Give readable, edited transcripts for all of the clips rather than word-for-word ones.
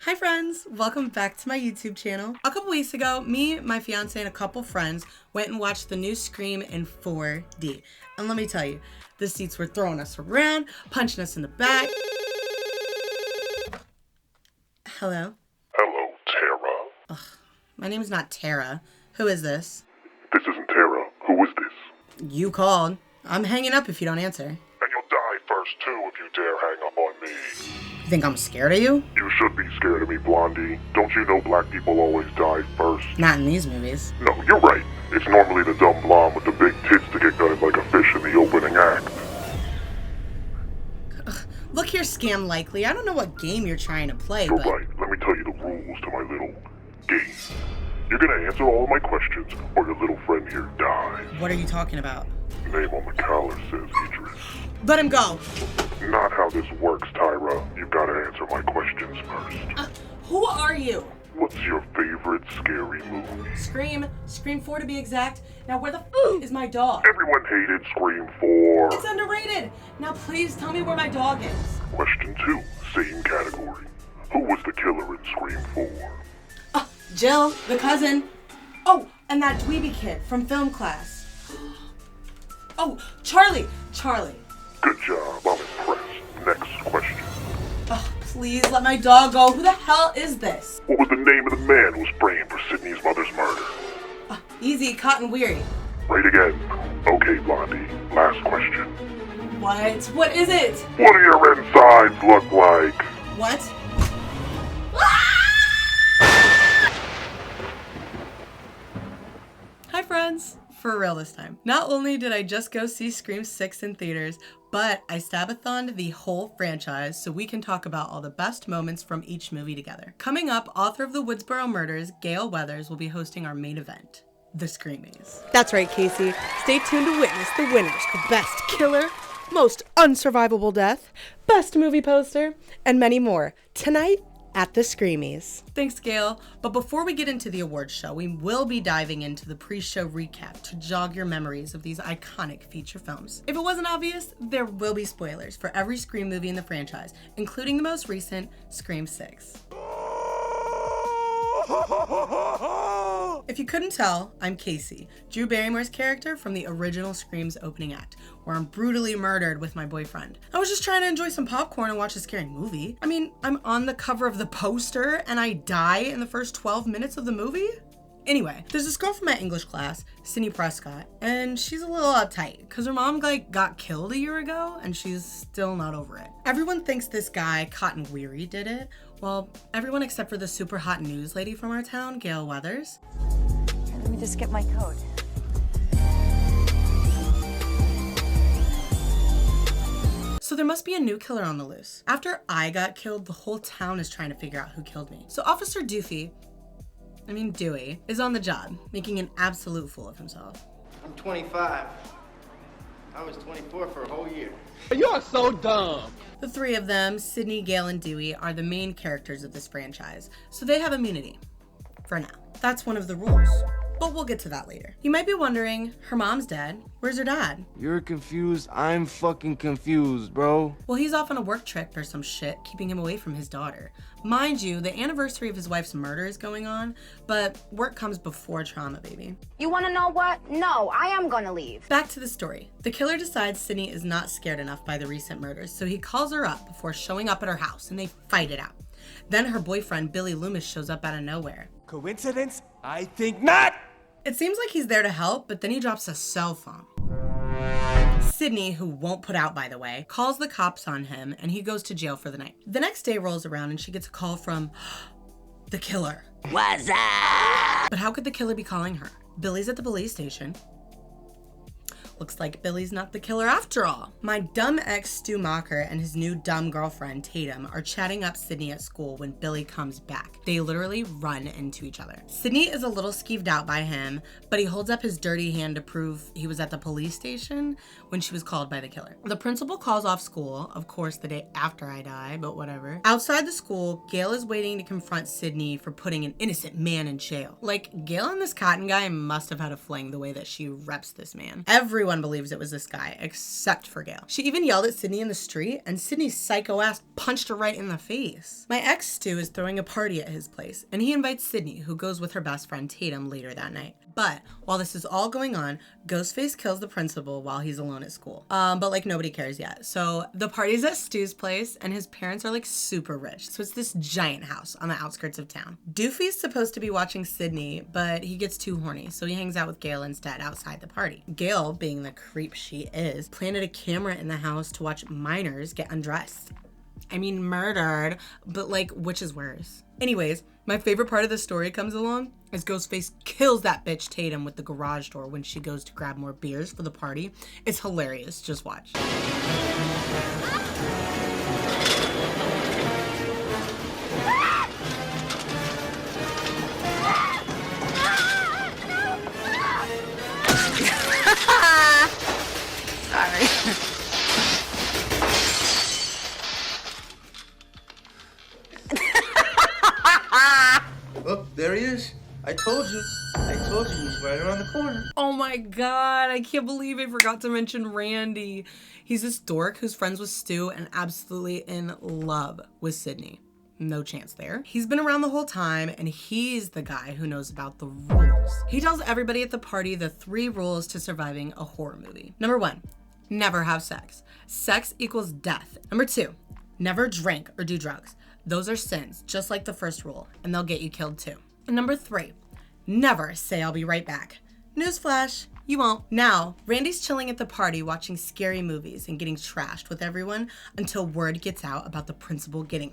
Hi friends, welcome back to my YouTube channel. A couple weeks ago, me, my fiance, and a couple friends went and watched the new Scream in 4D. And let me tell you, the seats were throwing us around, punching us in the back. Hello? Hello, Tara. Ugh, my name's not Tara. Who is this? This isn't Tara. Who is this? You called. I'm hanging up if you don't answer. And you'll die first, too, if you dare hang up on me. You think I'm scared of you? You should be scared of me, Blondie. Don't you know black people always die first? Not in these movies. No, you're right. It's normally the dumb blonde with the big tits to get gutted like a fish in the opening act. Ugh, look here, Scam Likely. I don't know what game you're trying to play, You're but... right. Let me tell you the rules to my little game. You're gonna answer all of my questions, or your little friend here dies. What are you talking about? Name on the collar says Idris. Let him go! Not how this works, Tyra. You've gotta answer my questions first. Who are you? What's your favorite scary movie? Scream 4 to be exact. Now where the is my dog? Everyone hated Scream 4. It's underrated. Now please tell me where my dog is. Question 2, same category. Who was the killer in Scream 4? Jill, the cousin. Oh, and that dweeby kid from film class. Oh, Charlie. Good job, I'm impressed. Next question. Please let my dog go. Who the hell is this? What was the name of the man who was framed for Sydney's mother's murder? Easy, Cotton Weary. Right again. Okay, Blondie. Last question. What? What is it? What do your insides look like? What? Hi friends! For real this time. Not only did I just go see Scream 6 in theaters, but I stab-a-thoned the whole franchise so we can talk about all the best moments from each movie together. Coming up, author of the Woodsboro Murders, Gale Weathers, will be hosting our main event, the Screamies. That's right, Casey. Stay tuned to witness the winners for Best Killer, Most Unsurvivable Death, Best Movie Poster, and many more tonight at the Screamies. Thanks, Gale. But before we get into the awards show, we will be diving into the pre-show recap to jog your memories of these iconic feature films. If it wasn't obvious, there will be spoilers for every Scream movie in the franchise, including the most recent, Scream 6. If you couldn't tell, I'm Casey, Drew Barrymore's character from the original Scream's opening act, where I'm brutally murdered with my boyfriend. I was just trying to enjoy some popcorn and watch a scary movie. I mean, I'm on the cover of the poster and I die in the first 12 minutes of the movie? Anyway, there's this girl from my English class, Sydney Prescott, and she's a little uptight because her mom got killed a year ago and she's still not over it. Everyone thinks this guy, Cotton Weary, did it. Well, everyone except for the super hot news lady from our town, Gale Weathers. Let me just get my coat. So there must be a new killer on the loose. After I got killed, the whole town is trying to figure out who killed me. So Officer Dewey, is on the job, making an absolute fool of himself. I'm 25. I was 24 for a whole year. You're so dumb. The three of them, Sydney, Gale, and Dewey, are the main characters of this franchise, so they have immunity. For now. That's one of the rules. But we'll get to that later. You might be wondering, her mom's dead. Where's her dad? You're confused. I'm fucking confused, bro. Well, he's off on a work trip or some shit, keeping him away from his daughter. Mind you, the anniversary of his wife's murder is going on, but work comes before trauma, baby. You want to know what? No, I am gonna leave. Back to the story. The killer decides Sydney is not scared enough by the recent murders, so he calls her up before showing up at her house, and they fight it out. Then her boyfriend, Billy Loomis, shows up out of nowhere. Coincidence? I think not! It seems like he's there to help, but then he drops a cell phone. Sydney, who won't put out by the way, calls the cops on him and he goes to jail for the night. The next day rolls around and she gets a call from the killer. What's up? But how could the killer be calling her? Billy's at the police station. Looks like Billy's not the killer after all. My dumb ex Stu Mocker and his new dumb girlfriend Tatum are chatting up Sydney at school when Billy comes back. They literally run into each other. Sydney is a little skeeved out by him, but he holds up his dirty hand to prove he was at the police station when she was called by the killer. The principal calls off school, of course the day after I die, but whatever. Outside the school, Gale is waiting to confront Sydney for putting an innocent man in jail. Like, Gale and this Cotton guy must have had a fling the way that she reps this man. Everyone Everyone believes it was this guy, except for Gale. She even yelled at Sydney in the street, and Sydney's psycho ass punched her right in the face. My ex Stu is throwing a party at his place, and he invites Sydney, who goes with her best friend Tatum later that night. But while this is all going on, Ghostface kills the principal while he's alone at school. But like nobody cares yet. So the party's at Stu's place, and his parents are like super rich. So it's this giant house on the outskirts of town. Doofy's supposed to be watching Sydney, but he gets too horny, so he hangs out with Gale instead outside the party. Gale, being the creep she is, planted a camera in the house to watch minors get undressed. I mean, murdered, but like, which is worse? Anyways, my favorite part of the story comes along as Ghostface kills that bitch Tatum with the garage door when she goes to grab more beers for the party. It's hilarious. Just watch. Sorry. Oh, there he is. I told you. He's right around the corner. Oh my god, I can't believe I forgot to mention Randy. He's this dork who's friends with Stu and absolutely in love with Sydney. No chance there. He's been around the whole time, and he's the guy who knows about the rules. He tells everybody at the party the 3 rules to surviving a horror movie. Number 1, never have sex. Sex equals death. Number 2, never drink or do drugs. Those are sins, just like the first rule, and they'll get you killed too. And number 3, never say I'll be right back. Newsflash, you won't. Now, Randy's chilling at the party watching scary movies and getting trashed with everyone until word gets out about the principal getting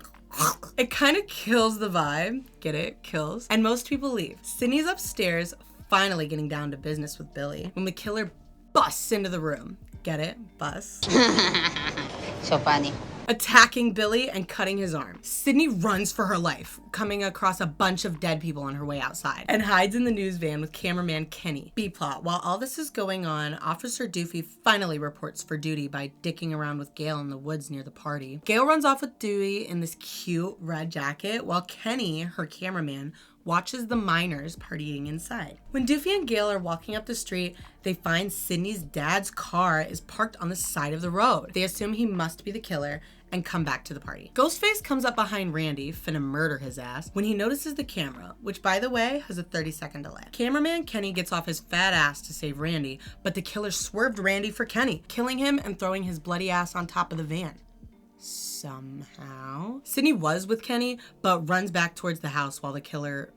It kind of kills the vibe. Get it? Kills. And most people leave. Sydney's upstairs, finally getting down to business with Billy, when the killer busts into the room. Get it? Bust. So funny. Attacking Billy and cutting his arm. Sydney runs for her life, coming across a bunch of dead people on her way outside, and hides in the news van with cameraman Kenny. B-plot. While all this is going on, Officer Doofy finally reports for duty by dicking around with Gale in the woods near the party. Gale runs off with Dewey in this cute red jacket, while Kenny, her cameraman, watches the minors partying inside. When Doofy and Gale are walking up the street, they find Sydney's dad's car is parked on the side of the road. They assume he must be the killer and come back to the party. Ghostface comes up behind Randy, finna murder his ass, when he notices the camera, which by the way, has a 30-second delay. Cameraman Kenny gets off his fat ass to save Randy, but the killer swerved Randy for Kenny, killing him and throwing his bloody ass on top of the van. Somehow. Sydney was with Kenny, but runs back towards the house while the killer,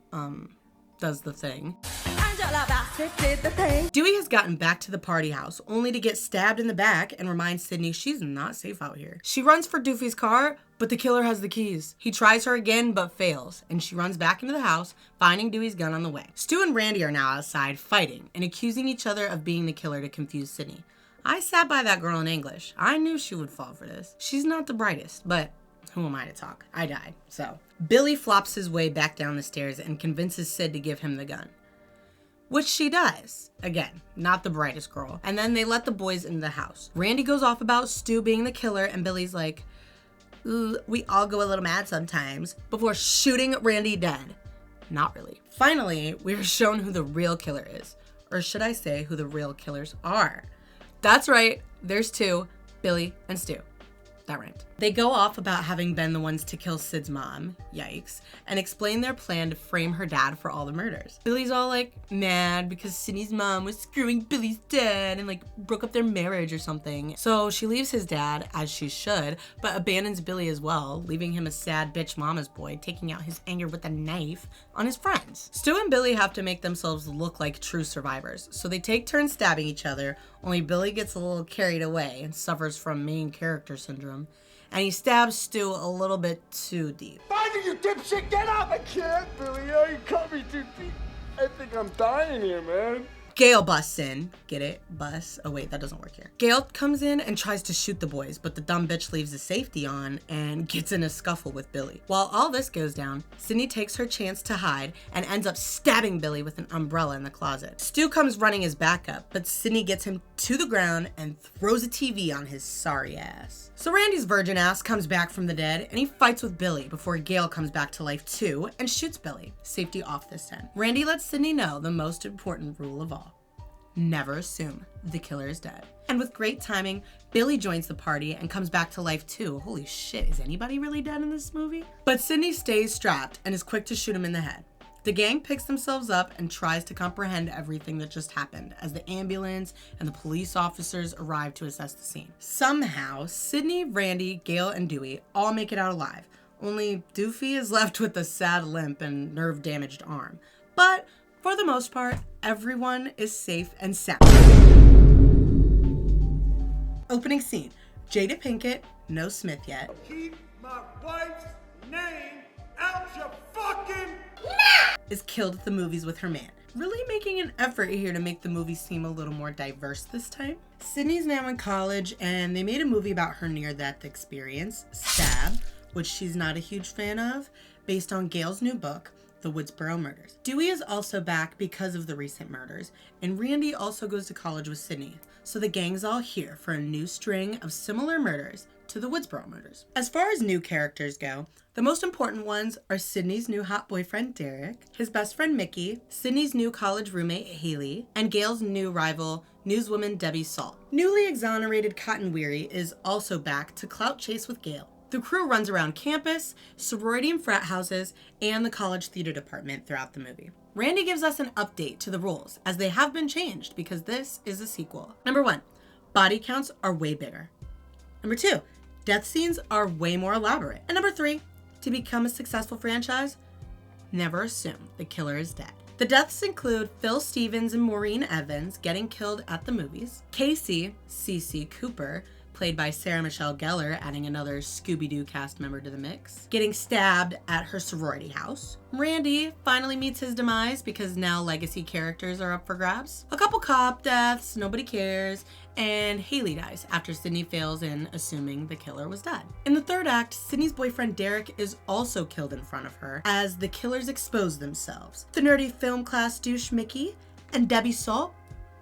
does the thing. Dewey has gotten back to the party house, only to get stabbed in the back and reminds Sydney she's not safe out here. She runs for Doofy's car, but the killer has the keys. He tries her again, but fails, and she runs back into the house, finding Dewey's gun on the way. Stu and Randy are now outside fighting and accusing each other of being the killer to confuse Sydney. I sat by that girl in English. I knew she would fall for this. She's not the brightest, but who am I to talk? I died, so. Billy flops his way back down the stairs and convinces Sid to give him the gun, which she does. Again, not the brightest girl. And then they let the boys into the house. Randy goes off about Stu being the killer, and Billy's like, ooh, we all go a little mad sometimes, before shooting Randy dead. Not really. Finally, we are shown who the real killer is. Or should I say who the real killers are? That's right, there's 2, Billy and Stu. That rhymed. They go off about having been the ones to kill Sid's mom, yikes, and explain their plan to frame her dad for all the murders. Billy's all like mad because Sydney's mom was screwing Billy's dad and like broke up their marriage or something. So she leaves his dad, as she should, but abandons Billy as well, leaving him a sad bitch mama's boy, taking out his anger with a knife on his friends. Stu and Billy have to make themselves look like true survivors, so they take turns stabbing each other, only Billy gets a little carried away and suffers from main character syndrome. And he stabs Stu a little bit too deep. Find you dipshit! Get up! I can't, Billy. Oh, you cut me too deep. I think I'm dying here, man. Gale busts in. Get it? Bus. Oh wait, that doesn't work here. Gale comes in and tries to shoot the boys, but the dumb bitch leaves the safety on and gets in a scuffle with Billy. While all this goes down, Sydney takes her chance to hide and ends up stabbing Billy with an umbrella in the closet. Stu comes running his back up, but Sydney gets him to the ground and throws a TV on his sorry ass. So Randy's virgin ass comes back from the dead and he fights with Billy before Gale comes back to life too and shoots Billy. Safety off this time. Randy lets Sydney know the most important rule of all. never assume the killer is dead. And with great timing, Billy joins the party and comes back to life too. Holy shit, is anybody really dead in this movie? But Sidney stays strapped and is quick to shoot him in the head. The gang picks themselves up and tries to comprehend everything that just happened as the ambulance and the police officers arrive to assess the scene. Somehow, Sidney, Randy, Gale, and Dewey all make it out alive. Only Doofy is left with a sad limp and nerve-damaged arm. But for the most part, everyone is safe and sound. Opening scene. Jada Pinkett, no Smith yet, Keep my wife's name out your fucking is killed at the movies with her man. Really making an effort here to make the movie seem a little more diverse this time. Sydney's now in college and they made a movie about her near-death experience, Stab, which she's not a huge fan of, based on Gale's new book, The Woodsboro Murders. Dewey is also back because of the recent murders, and Randy also goes to college with Sydney, so the gang's all here for a new string of similar murders to the Woodsboro Murders. As far as new characters go, the most important ones are Sydney's new hot boyfriend, Derek, his best friend, Mickey, Sydney's new college roommate, Haley, and Gale's new rival, newswoman Debbie Salt. Newly exonerated Cotton Weary is also back to clout chase with Gale. The crew runs around campus, sorority and frat houses, and the college theater department throughout the movie. Randy gives us an update to the rules, as they have been changed because this is a sequel. Number 1, body counts are way bigger. Number 2, death scenes are way more elaborate. And number 3, to become a successful franchise, never assume the killer is dead. The deaths include Phil Stevens and Maureen Evans getting killed at the movies, Casey, C.C. Cooper, played by Sarah Michelle Gellar, adding another Scooby-Doo cast member to the mix, getting stabbed at her sorority house. Randy finally meets his demise because now legacy characters are up for grabs. A couple cop deaths, nobody cares, and Haley dies after Sydney fails in assuming the killer was dead. In the third act, Sydney's boyfriend Derek is also killed in front of her as the killers expose themselves. The nerdy film class douche Mickey and Debbie Salt?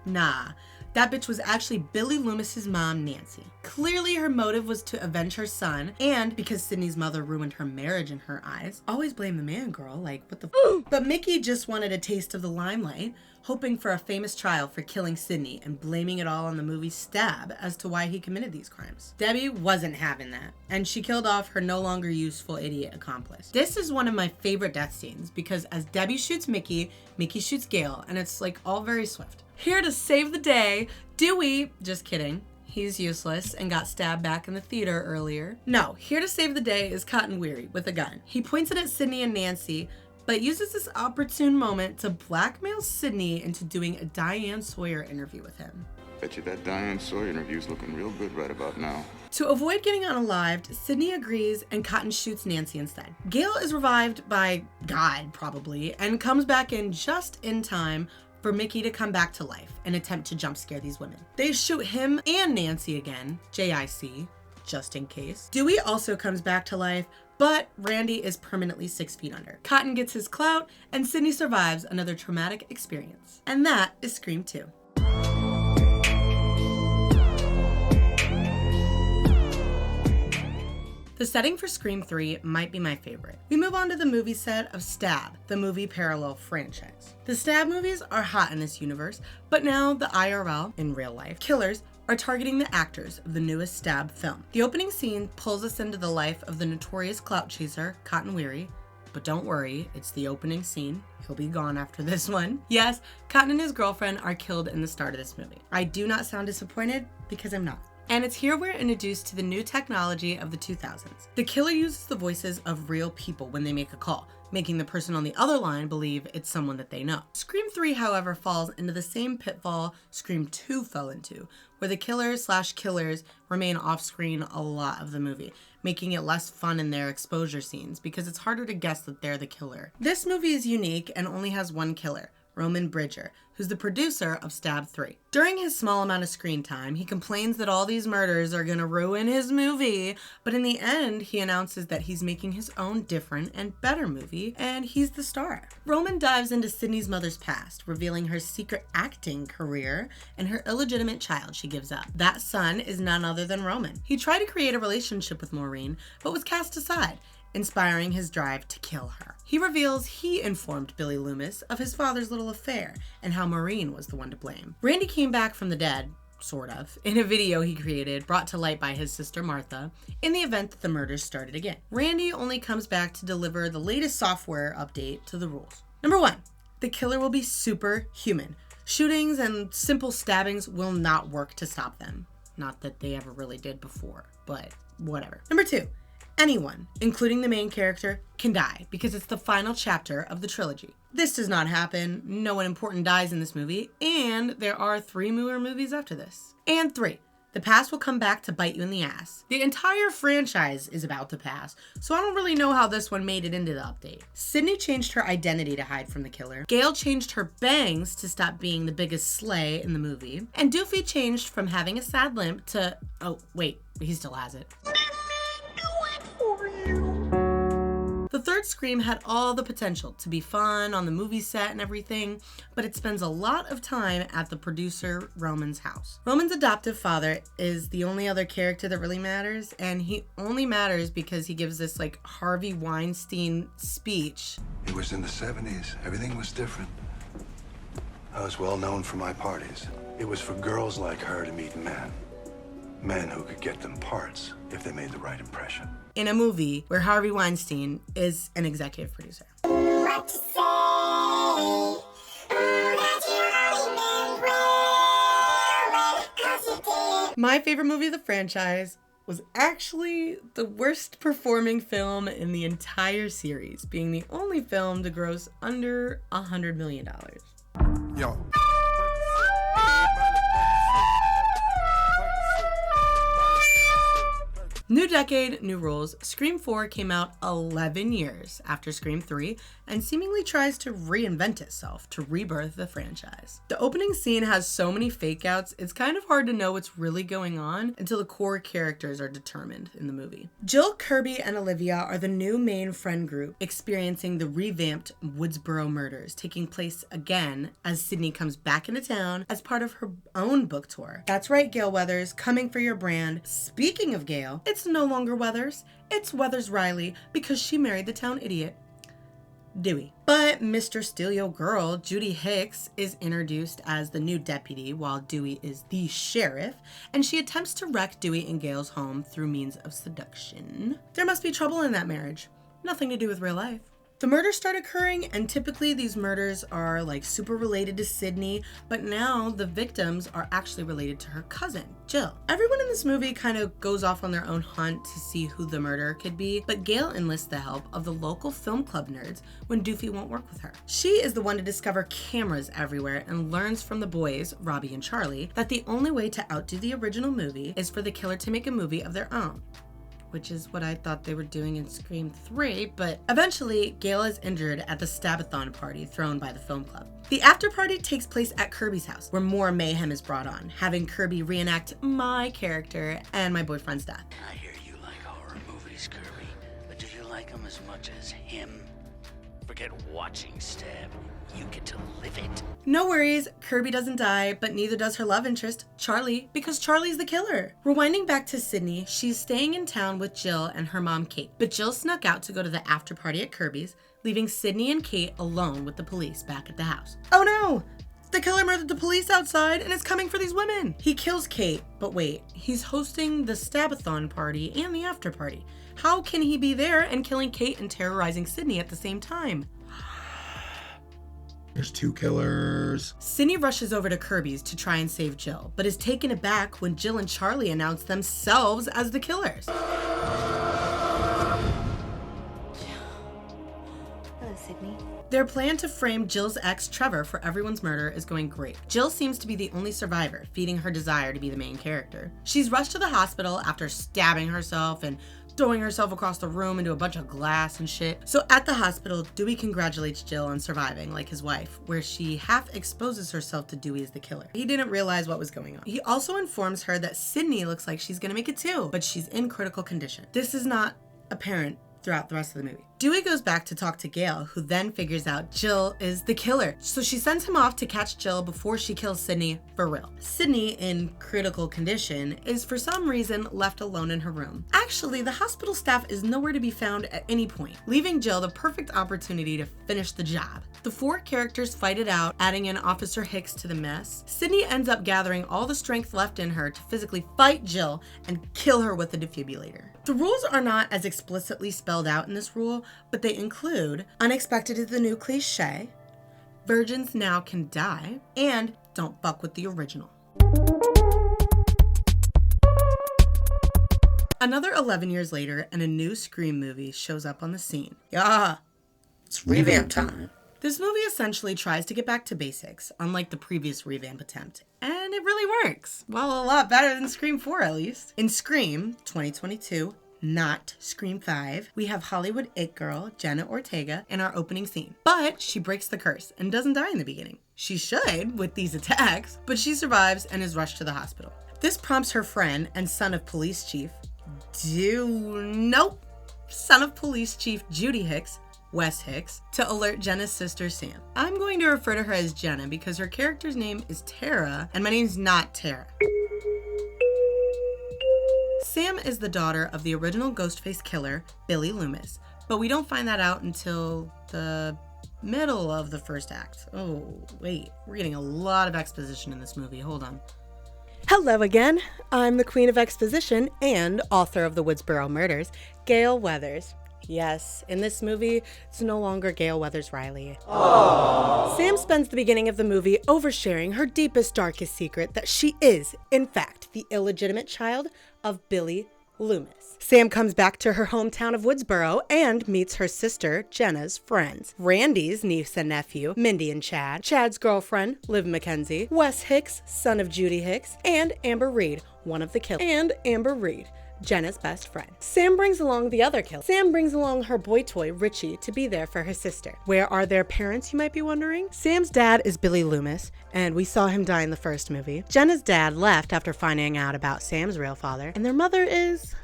Nah. That bitch was actually Billy Loomis's mom, Nancy. Clearly her motive was to avenge her son, and because Sydney's mother ruined her marriage in her eyes, always blame the man, girl, like what the f. But Mickey just wanted a taste of the limelight, hoping for a famous trial for killing Sydney and blaming it all on the movie Stab as to why he committed these crimes. Debbie wasn't having that, and she killed off her no longer useful idiot accomplice. This is one of my favorite death scenes because as Debbie shoots Mickey, Mickey shoots Gale, and it's like all very swift. Here to save the day, Dewey, just kidding, he's useless and got stabbed back in the theater earlier. No, here to save the day is Cotton Weary with a gun. He points it at Sydney and Nancy, but uses this opportune moment to blackmail Sydney into doing a Diane Sawyer interview with him. Bet you that Diane Sawyer interview's looking real good right about now. To avoid getting unalived, Sydney agrees and Cotton shoots Nancy instead. Gale is revived by God, probably, and comes back in just in time for Mickey to come back to life and attempt to jump scare these women. They shoot him and Nancy again, JIC, just in case. Dewey also comes back to life, but Randy is permanently 6 feet under. Cotton gets his clout, and Sydney survives another traumatic experience. And that is Scream 2. The setting for Scream 3 might be my favorite. We move on to the movie set of Stab, the movie parallel franchise. The Stab movies are hot in this universe, but now the IRL, in real life, killers are targeting the actors of the newest Stab film. The opening scene pulls us into the life of the notorious clout chaser, Cotton Weary, but don't worry, it's the opening scene. He'll be gone after this one. Yes, Cotton and his girlfriend are killed in the start of this movie. I do not sound disappointed because I'm not. And it's here we're introduced to the new technology of the 2000s. The killer uses the voices of real people when they make a call, making the person on the other line believe it's someone that they know. Scream 3, however, falls into the same pitfall Scream 2 fell into, where the killers remain off screen a lot of the movie, making it less fun in their exposure scenes because it's harder to guess that they're the killer. This movie is unique and only has one killer, Roman Bridger, who's the producer of Stab 3. During his small amount of screen time, he complains that all these murders are gonna ruin his movie, but in the end, he announces that he's making his own different and better movie, and he's the star. Roman dives into Sydney's mother's past, revealing her secret acting career and her illegitimate child she gives up. That son is none other than Roman. He tried to create a relationship with Maureen, but was cast aside, inspiring his drive to kill her. He reveals he informed Billy Loomis of his father's little affair and how Maureen was the one to blame. Randy came back from the dead, sort of, in a video he created brought to light by his sister Martha in the event that the murders started again. Randy only comes back to deliver the latest software update to the rules. Number 1, the killer will be superhuman. Shootings and simple stabbings will not work to stop them. Not that they ever really did before, but whatever. Number 2, anyone, including the main character, can die because it's the final chapter of the trilogy. This does not happen. No one important dies in this movie, and there are 3 more movies after this. And 3, the past will come back to bite you in the ass. The entire franchise is about to pass, so I don't really know how this one made it into the update. Sydney changed her identity to hide from the killer. Gale changed her bangs to stop being the biggest slay in the movie. And Doofy changed from having a sad limp to, oh wait, he still has it. The third Scream had all the potential to be fun on the movie set and everything, but it spends a lot of time at the producer Roman's house. Roman's adoptive father is the only other character that really matters, and he only matters because he gives this like Harvey Weinstein speech. It was in the 70s. Everything was different. I was well known for my parties. It was for girls like her to meet men. Men who could get them parts if they made the right impression. In a movie where Harvey Weinstein is an executive producer. My favorite movie of the franchise was actually the worst performing film in the entire series, being the only film to gross under $100 million. Yo. New decade, new rules. Scream 4 came out 11 years after Scream 3 and seemingly tries to reinvent itself to rebirth the franchise. The opening scene has so many fake outs, it's kind of hard to know what's really going on until the core characters are determined in the movie. Jill, Kirby, and Olivia are the new main friend group experiencing the revamped Woodsboro Murders, taking place again as Sydney comes back into town as part of her own book tour. That's right, Gale Weathers, coming for your brand. Speaking of Gale, it's no longer Weathers, it's Weathers Riley because she married the town idiot, Dewey. But Mr. Steal Your Girl, Judy Hicks, is introduced as the new deputy while Dewey is the sheriff, and she attempts to wreck Dewey and Gale's home through means of seduction. There must be trouble in that marriage. Nothing to do with real life. The murders start occurring, and typically these murders are like super related to Sydney, but now the victims are actually related to her cousin, Jill. Everyone in this movie kind of goes off on their own hunt to see who the murderer could be, but Gale enlists the help of the local film club nerds when Doofy won't work with her. She is the one to discover cameras everywhere and learns from the boys, Robbie and Charlie, that the only way to outdo the original movie is for the killer to make a movie of their own. Which is what I thought they were doing in Scream 3, but eventually Gale is injured at the Stabathon party thrown by the film club. The after party takes place at Kirby's house, where more mayhem is brought on, having Kirby reenact my character and my boyfriend's death. I hear you like horror movies, Kirby, but do you like them as much as him? Forget watching Stab. You get to live it. No worries, Kirby doesn't die, but neither does her love interest, Charlie, because Charlie's the killer. Rewinding back to Sydney, she's staying in town with Jill and her mom, Kate. But Jill snuck out to go to the after party at Kirby's, leaving Sydney and Kate alone with the police back at the house. Oh no! The killer murdered the police outside and is coming for these women. He kills Kate, but wait, he's hosting the Stabathon party and the after party. How can he be there and killing Kate and terrorizing Sydney at the same time? There's 2 killers. Sydney rushes over to Kirby's to try and save Jill, but is taken aback when Jill and Charlie announce themselves as the killers. Hello, Sydney. Their plan to frame Jill's ex, Trevor, for everyone's murder is going great. Jill seems to be the only survivor, feeding her desire to be the main character. She's rushed to the hospital after stabbing herself and throwing herself across the room into a bunch of glass and shit. So at the hospital, Dewey congratulates Jill on surviving, like his wife, where she half exposes herself to Dewey as the killer. He didn't realize what was going on. He also informs her that Sydney looks like she's gonna make it too, but she's in critical condition. This is not apparent throughout the rest of the movie. Dewey goes back to talk to Gale, who then figures out Jill is the killer. So she sends him off to catch Jill before she kills Sydney for real. Sydney, in critical condition, is for some reason left alone in her room. Actually, the hospital staff is nowhere to be found at any point, leaving Jill the perfect opportunity to finish the job. The four characters fight it out, adding in Officer Hicks to the mess. Sydney ends up gathering all the strength left in her to physically fight Jill and kill her with a defibrillator. The rules are not as explicitly spelled out in this rule, but they include unexpected is the new cliche, virgins now can die, and don't fuck with the original. Another 11 years later, and a new Scream movie shows up on the scene. Yeah, it's revamp time. This movie essentially tries to get back to basics, unlike the previous revamp attempt, and it really works. Well, a lot better than Scream 4 at least. In Scream 2022, not Scream 5, we have Hollywood it girl Jenna Ortega in our opening scene. But she breaks the curse and doesn't die in the beginning. She should with these attacks, but she survives and is rushed to the hospital. This prompts her friend and son of police chief Judy Hicks, Wes Hicks, to alert Jenna's sister Sam. I'm going to refer to her as Jenna because her character's name is Tara and my name's not Tara. Sam is the daughter of the original Ghostface killer, Billy Loomis, but we don't find that out until the middle of the first act. Oh, wait, we're getting a lot of exposition in this movie. Hold on. Hello again. I'm the Queen of Exposition and author of the Woodsboro Murders, Gale Weathers. Yes, in this movie, it's no longer Gale Weathers Riley. Aww. Sam spends the beginning of the movie oversharing her deepest, darkest secret that she is, in fact, the illegitimate child of Billy Loomis. Sam comes back to her hometown of Woodsboro and meets her sister, Jenna's friends. Randy's niece and nephew, Mindy and Chad, Chad's girlfriend, Liv McKenzie, Wes Hicks, son of Judy Hicks, and Amber Reed, one of the killers. And Amber Reed, Jenna's best friend. Sam brings along the other killer. Sam brings along her boy toy, Richie, to be there for her sister. Where are their parents, you might be wondering? Sam's dad is Billy Loomis, and we saw him die in the first movie. Jenna's dad left after finding out about Sam's real father, and their mother is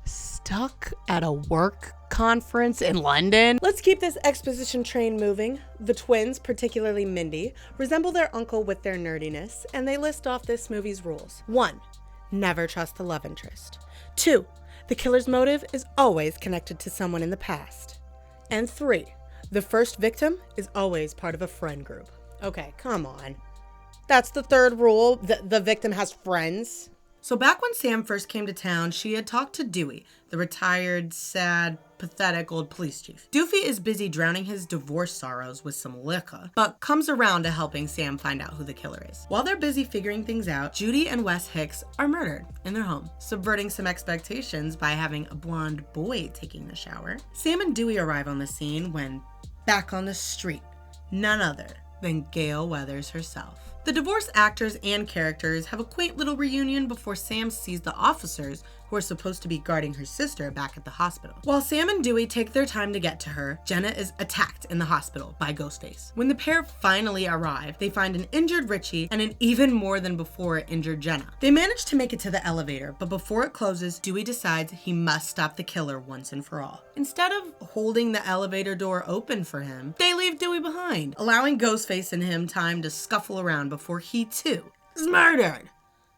stuck at a work conference in London. Let's keep this exposition train moving. The twins, particularly Mindy, resemble their uncle with their nerdiness, and they list off this movie's rules. 1. Never trust the love interest. 2. The killer's motive is always connected to someone in the past. And 3. The first victim is always part of a friend group. Okay, come on. That's the third rule. The victim has friends. So back when Sam first came to town, she had talked to Dewey, the retired, sad, pathetic old police chief. Doofy is busy drowning his divorce sorrows with some liquor, but comes around to helping Sam find out who the killer is. While they're busy figuring things out, Judy and Wes Hicks are murdered in their home, subverting some expectations by having a blonde boy taking the shower. Sam and Dewey arrive on the scene when, back on the street, none other than Gale Weathers herself. The divorced actors and characters have a quaint little reunion before Sam sees the officers who are supposed to be guarding her sister back at the hospital. While Sam and Dewey take their time to get to her, Jenna is attacked in the hospital by Ghostface. When the pair finally arrive, they find an injured Richie and an even more than before injured Jenna. They manage to make it to the elevator, but before it closes, Dewey decides he must stop the killer once and for all. Instead of holding the elevator door open for him, they leave Dewey behind, allowing Ghostface and him time to scuffle around before he too is murdered.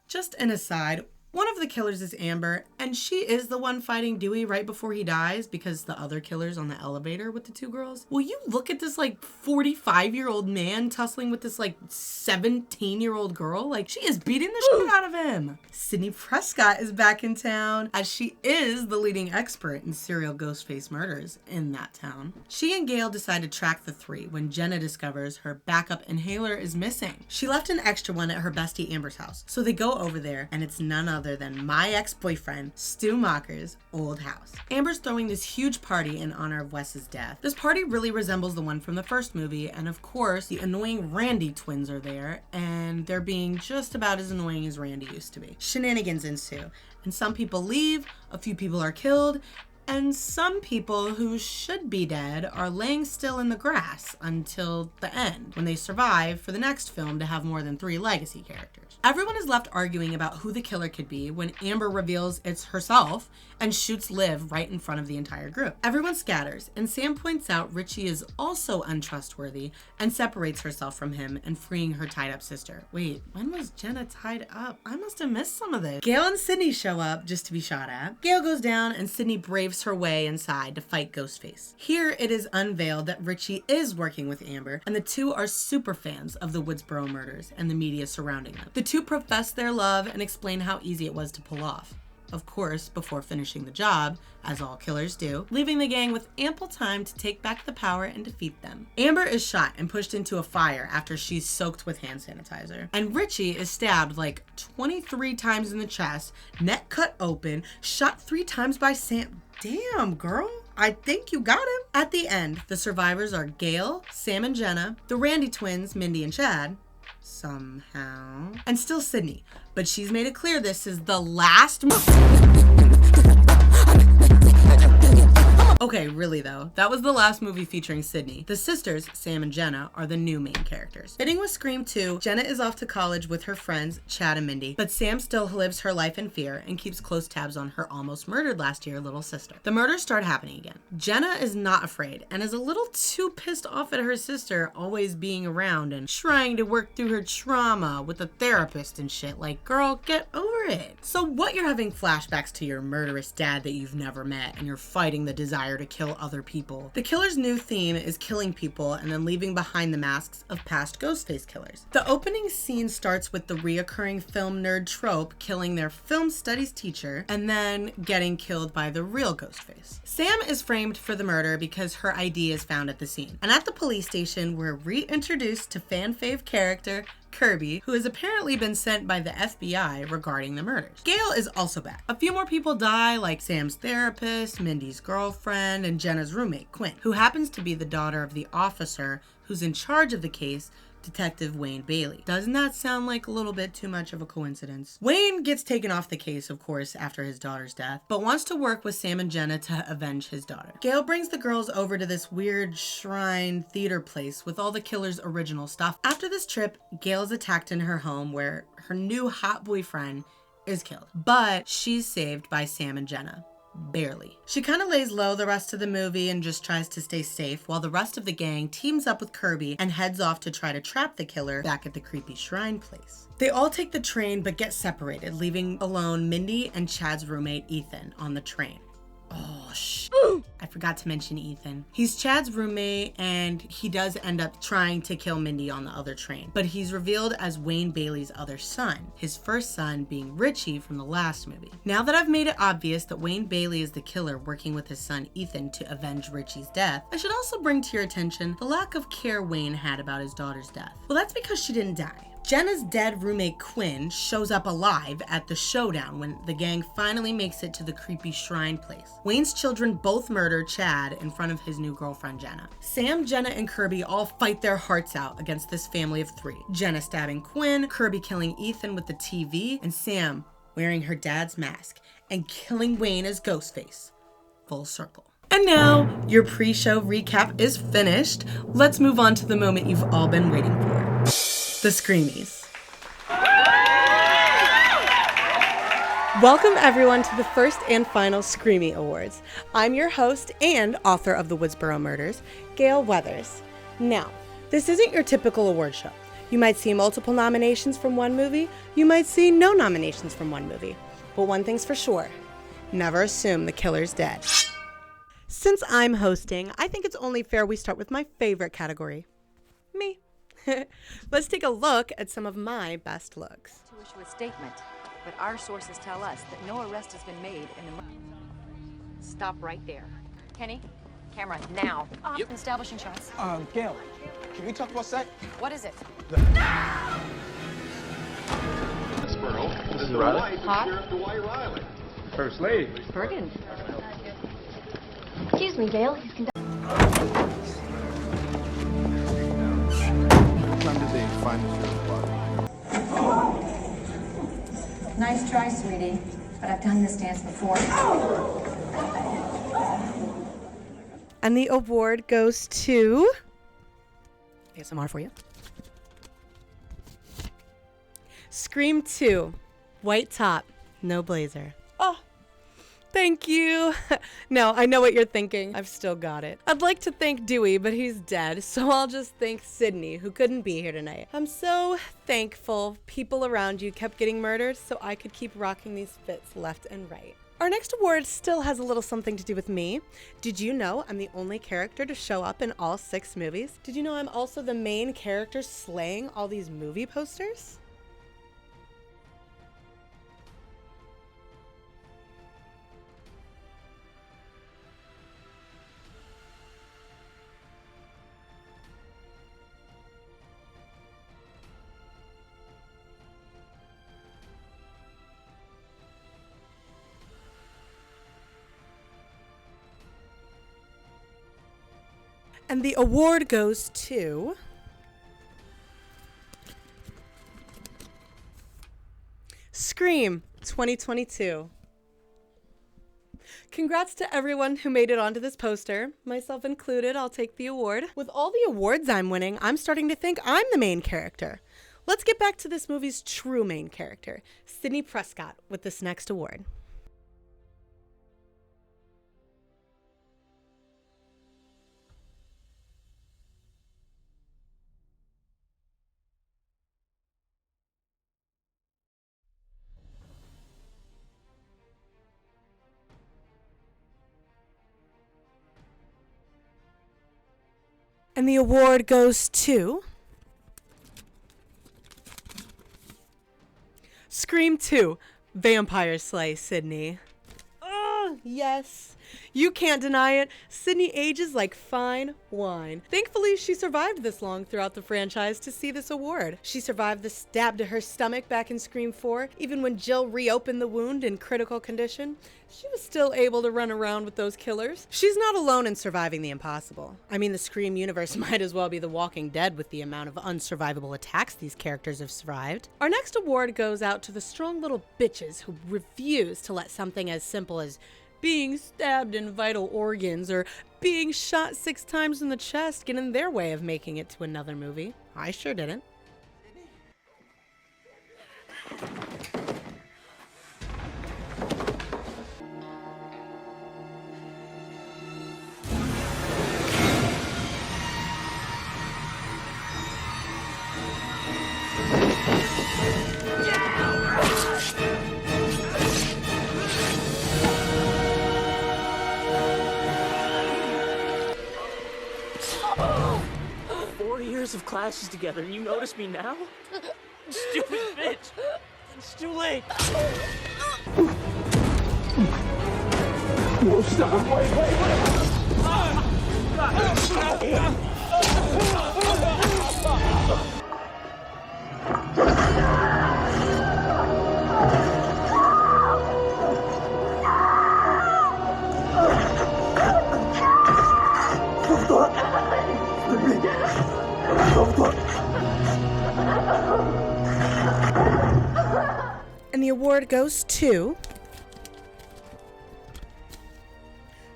Just an aside, one of the killers is Amber, and she is the one fighting Dewey right before he dies because the other killer's on the elevator with the two girls. Will you look at this 45-year-old man tussling with this 17-year-old girl? She is beating the shit out of him. Sidney Prescott is back in town as she is the leading expert in serial Ghostface murders in that town. She and Gale decide to track the three when Jenna discovers her backup inhaler is missing. She left an extra one at her bestie Amber's house, so they go over there and it's none other than my ex-boyfriend, Stu Macher's old house. Amber's throwing this huge party in honor of Wes's death. This party really resembles the one from the first movie, and of course, the annoying Randy twins are there, and they're being just about as annoying as Randy used to be. Shenanigans ensue, and some people leave, a few people are killed, And some people who should be dead are laying still in the grass until the end, when they survive for the next film to have more than 3 legacy characters. Everyone is left arguing about who the killer could be when Amber reveals it's herself and shoots Liv right in front of the entire group. Everyone scatters, and Sam points out Richie is also untrustworthy and separates herself from him and freeing her tied up sister. Wait, when was Jenna tied up? I must have missed some of this. Gale and Sydney show up just to be shot at. Gale goes down and Sydney braves her way inside to fight Ghostface. Here it is unveiled that Richie is working with Amber, and the two are super fans of the Woodsboro Murders and the media surrounding them. The two profess their love and explain how easy it was to pull off. Of course, before finishing the job, as all killers do, leaving the gang with ample time to take back the power and defeat them. Amber is shot and pushed into a fire after she's soaked with hand sanitizer. And Richie is stabbed like 23 times in the chest, neck cut open, shot 3 times by Sam. Damn, girl. I think you got him. At the end, the survivors are Gale, Sam and Jenna, the Randy twins, Mindy and Chad, somehow, and still Sydney, but she's made it clear this is the last Okay, really though, that was the last movie featuring Sydney. The sisters, Sam and Jenna, are the new main characters. Fitting with Scream 2, Jenna is off to college with her friends, Chad and Mindy, but Sam still lives her life in fear and keeps close tabs on her almost murdered last year little sister. The murders start happening again. Jenna is not afraid and is a little too pissed off at her sister always being around and trying to work through her trauma with a therapist and shit. Like, girl, get over it. So what, you're having flashbacks to your murderous dad that you've never met and you're fighting the desire to kill other people. The killer's new theme is killing people and then leaving behind the masks of past Ghostface killers. The opening scene starts with the reoccurring film nerd trope killing their film studies teacher and then getting killed by the real Ghostface. Sam is framed for the murder because her ID is found at the scene. And at the police station, we're reintroduced to fan fave character Kirby, who has apparently been sent by the FBI regarding the murders. Gale is also back. A few more people die, like Sam's therapist, Mindy's girlfriend, and Jenna's roommate, Quinn, who happens to be the daughter of the officer who's in charge of the case, Detective Wayne Bailey. Doesn't that sound like a little bit too much of a coincidence? Wayne gets taken off the case, of course, after his daughter's death, but wants to work with Sam and Jenna to avenge his daughter. Gale brings the girls over to this weird shrine theater place with all the killer's original stuff. After this trip, Gale is attacked in her home where her new hot boyfriend is killed, but she's saved by Sam and Jenna. Barely. She kind of lays low the rest of the movie and just tries to stay safe while the rest of the gang teams up with Kirby and heads off to try to trap the killer back at the creepy shrine place. They all take the train but get separated, leaving alone Mindy and Chad's roommate Ethan on the train. Oh, I forgot to mention Ethan. He's Chad's roommate and he does end up trying to kill Mindy on the other train, but he's revealed as Wayne Bailey's other son, his first son being Richie from the last movie. Now that I've made it obvious that Wayne Bailey is the killer working with his son Ethan to avenge Richie's death, I should also bring to your attention the lack of care Wayne had about his daughter's death. Well, that's because she didn't die. Jenna's dead roommate Quinn shows up alive at the showdown when the gang finally makes it to the creepy shrine place. Wayne's children both murder Chad in front of his new girlfriend Jenna. Sam, Jenna, and Kirby all fight their hearts out against this family of 3. Jenna stabbing Quinn, Kirby killing Ethan with the TV, and Sam wearing her dad's mask and killing Wayne as Ghostface. Full circle. And now, your pre-show recap is finished. Let's move on to the moment you've all been waiting for. The Screamies. Welcome everyone to the first and final Screamy Awards. I'm your host and author of the Woodsboro Murders, Gale Weathers. Now, this isn't your typical award show. You might see multiple nominations from one movie, you might see no nominations from one movie. But one thing's for sure, never assume the killer's dead. Since I'm hosting, I think it's only fair we start with my favorite category, me. Let's take a look at some of my best looks. To issue a statement, but our sources tell us that no arrest has been made in the... Stop right there. Kenny, camera, now. Yep. Establishing shots. Gale, can we talk about set? What is it? Woodsboro, This is Riley. Hot? Sheriff Dwight Riley. First lady. Bergen. Excuse me, Gale. He's What time did they find the sheriff's body? Nice try, sweetie, but I've done this dance before. And the award goes to... ASMR for you. Scream 2. White top, no blazer. Oh, thank you. No, I know what you're thinking. I've still got it. I'd like to thank Dewey, but he's dead, so I'll just thank Sydney, who couldn't be here tonight. I'm so thankful people around you kept getting murdered so I could keep rocking these fits left and right. Our next award still has a little something to do with me. Did you know I'm the only character to show up in all 6 movies? Did you know I'm also the main character slaying all these movie posters? And the award goes to... Scream 2022. Congrats to everyone who made it onto this poster, myself included. I'll take the award. With all the awards I'm winning, I'm starting to think I'm the main character. Let's get back to this movie's true main character, Sidney Prescott, with this next award. And the award goes to... Scream 2, Vampire Slay, Sydney. Oh, yes. You can't deny it. Sydney ages like fine wine. Thankfully, she survived this long throughout the franchise to see this award. She survived the stab to her stomach back in Scream 4. Even when Jill reopened the wound in critical condition, she was still able to run around with those killers. She's not alone in surviving the impossible. I mean, the Scream universe might as well be The Walking Dead with the amount of unsurvivable attacks these characters have survived. Our next award goes out to the strong little bitches who refuse to let something as simple as being stabbed in vital organs or being shot 6 times in the chest get in their way of making it to another movie. I sure didn't. Of classes together, and you notice me now? Stupid bitch! It's too late! No, stop! Wait! And the award goes to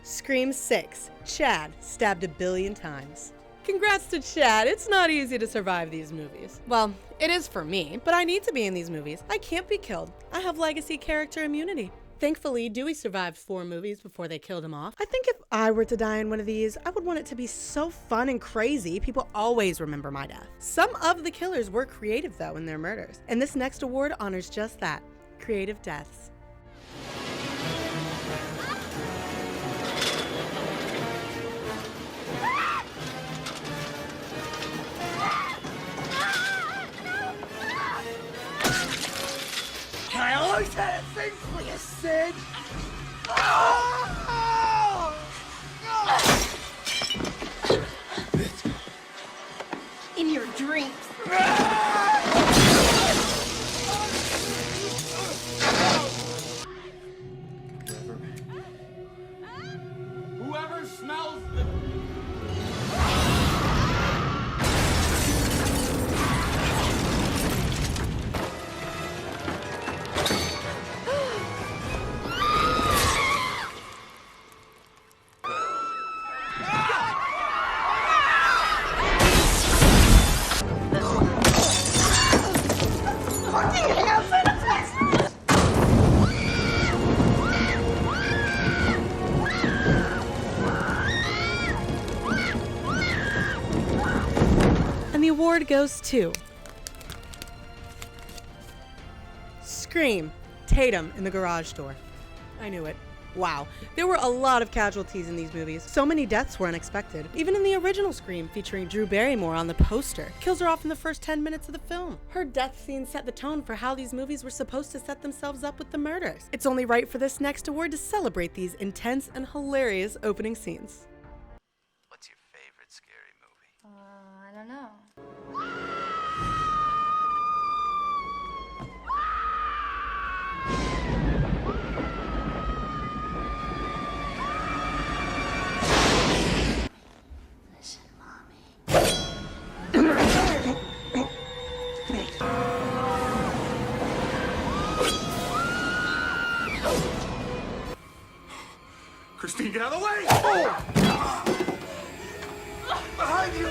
Scream 6, Chad, stabbed 1 billion times. Congrats to Chad. It's not easy to survive these movies. Well, it is for me, but I need to be in these movies. I can't be killed. I have legacy character immunity. Thankfully, Dewey survived 4 movies before they killed him off. I think if I were to die in one of these, I would want it to be so fun and crazy, people always remember my death. Some of the killers were creative, though, in their murders. And this next award honors just that, creative deaths. I always had a thing for you, Sid! In your dreams. Whoever smells the... the award goes to Scream, Tatum in the garage door. I knew it. Wow, there were a lot of casualties in these movies. So many deaths were unexpected. Even in the original Scream, featuring Drew Barrymore on the poster, kills her off in the first 10 minutes of the film. Her death scene set the tone for how these movies were supposed to set themselves up with the murders. It's only right for this next award to celebrate these intense and hilarious opening scenes. What's your favorite scary movie? I don't know. Christine, get out of the way! Oh! Behind you!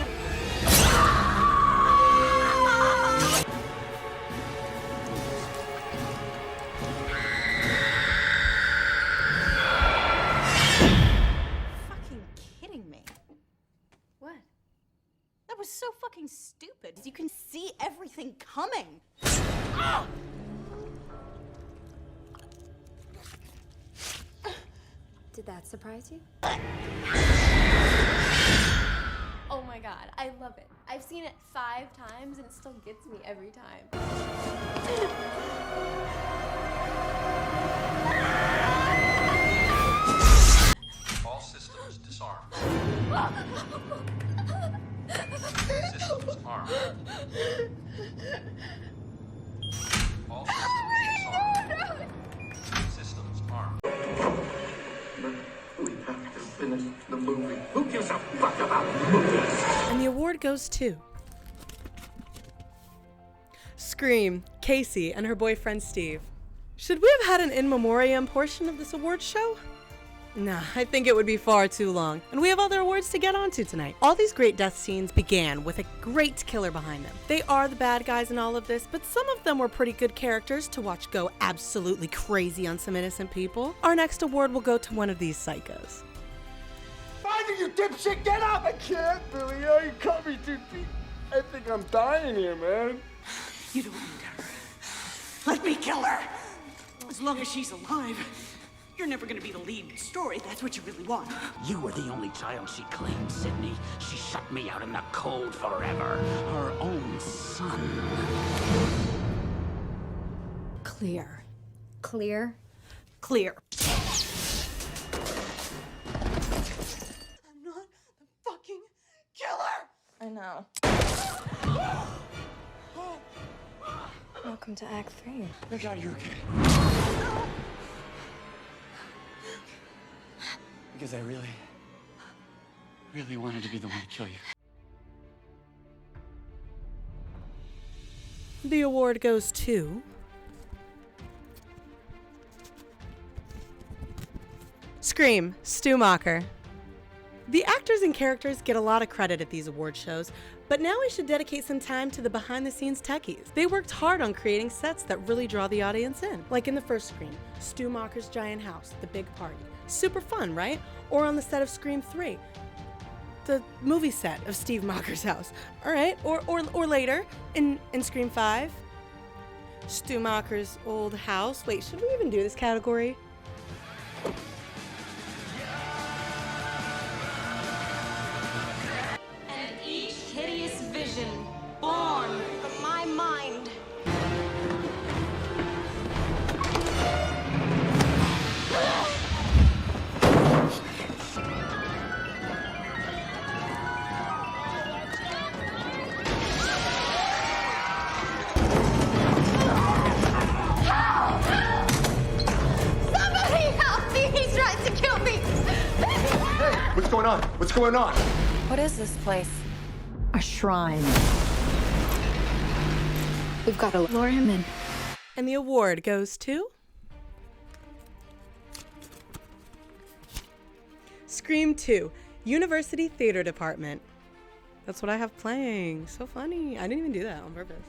Fucking kidding me. What? That was so fucking stupid. You can see everything coming. Ah! Did that surprise you? Oh my god, I love it. I've seen it 5 times and it still gets me every time. All systems disarmed. Systems armed. All systems disarmed. Systems armed. We have to finish the movie. Who gives a fuck about movies? And the award goes to Scream, Casey and her boyfriend Steve. Should we have had an in memoriam portion of this award show? Nah, I think it would be far too long, and we have other awards to get onto tonight. All these great death scenes began with a great killer behind them. They are the bad guys in all of this, but some of them were pretty good characters to watch go absolutely crazy on some innocent people. Our next award will go to one of these psychos. Find it, you dipshit! Get up! I can't, Billy. Oh, you cut me too deep. I think I'm dying here, man. You don't need her. Let me kill her! As long as she's alive, you're never gonna be the lead in the story. That's what you really want. You were the only child she claimed, Sydney. She shut me out in the cold forever. Her own son. Clear. Clear? Clear. I'm not the fucking killer! I know. Welcome to Act 3. Look out, you're okay. Because I really wanted to be the one to kill you. The award goes to Scream, Stu Macher. The actors and characters get a lot of credit at these award shows, but now we should dedicate some time to the behind-the-scenes techies. They worked hard on creating sets that really draw the audience in. Like in the first Scream, Stu Macher's giant house, the big party. Super fun, right? Or on the set of Scream 3, the movie set of Steve Macher's house. All right, or later in Scream 5, Stu Macher's old house. Wait, should we even do this category? And each hideous vision born from my mind. Somebody help me! He's trying to kill me! What's going on? What's going on? What is this place? A shrine. We've got to lure him in. And the award goes to Scream 2, University Theater Department. That's what I have playing. So funny. I didn't even do that on purpose.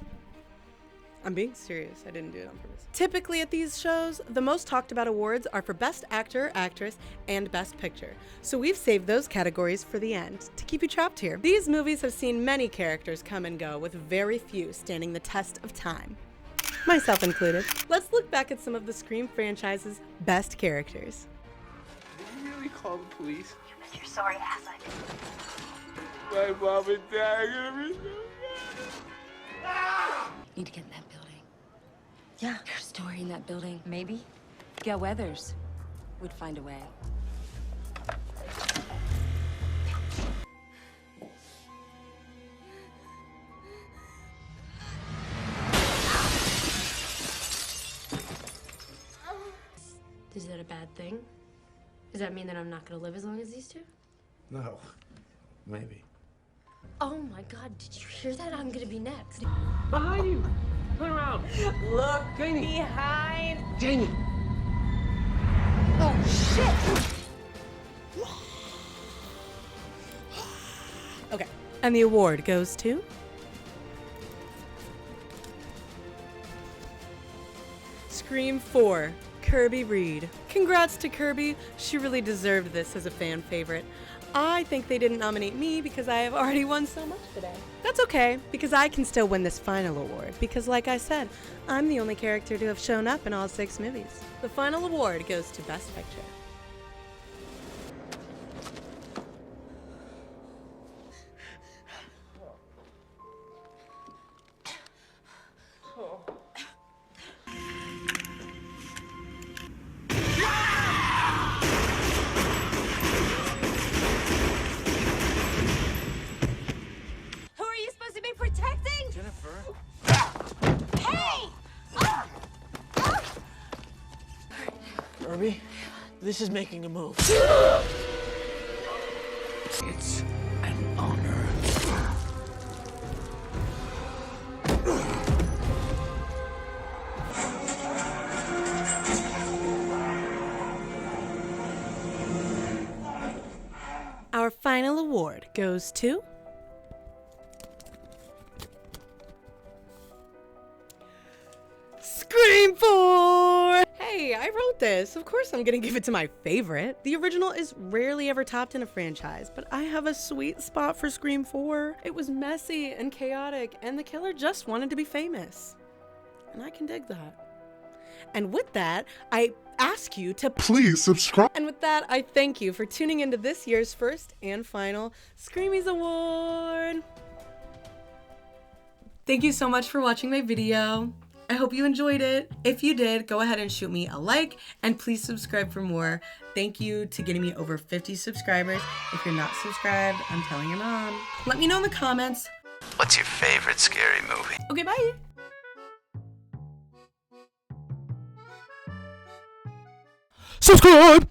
I'm being serious. I didn't do it on purpose. Typically at these shows, the most talked about awards are for Best Actor, Actress, and Best Picture. So we've saved those categories for the end to keep you trapped here. These movies have seen many characters come and go, with very few standing the test of time. Myself included. Let's look back at some of the Scream franchise's best characters. Did you really call the police? You bet your sorry ass I did. My mom and dad are gonna be so Need to get in that building. Yeah, there's a story in that building. Maybe Gale Weathers would find a way. Is that a bad thing? Does that mean that I'm not gonna live as long as these two? No. Maybe. Oh my god, did you hear that? I'm gonna be next. Behind you! Turn around! Look Janie. behind. Jamie! Oh, shit! Okay, and the award goes to... Scream 4, Kirby Reed. Congrats to Kirby, she really deserved this as a fan favorite. I think they didn't nominate me because I have already won so much today. That's okay, because I can still win this final award, because like I said, I'm the only character to have shown up in all 6 movies. The final award goes to Best Picture. Protecting? Jennifer? Hey! Kirby, this is making a move. It's an honor. Our final award goes to... Scream 4! Hey, I wrote this. Of course I'm gonna give it to my favorite. The original is rarely ever topped in a franchise, but I have a sweet spot for Scream 4. It was messy and chaotic, and the killer just wanted to be famous. And I can dig that. And with that, I ask you to Please subscribe. And with that, I thank you for tuning into this year's first and final Screamies Award. Thank you so much for watching my video. I hope you enjoyed it. If you did, go ahead and shoot me a like, and please subscribe for more. Thank you to getting me over 50 subscribers. If you're not subscribed, I'm telling your mom. Let me know in the comments. What's your favorite scary movie? Okay, bye. Subscribe!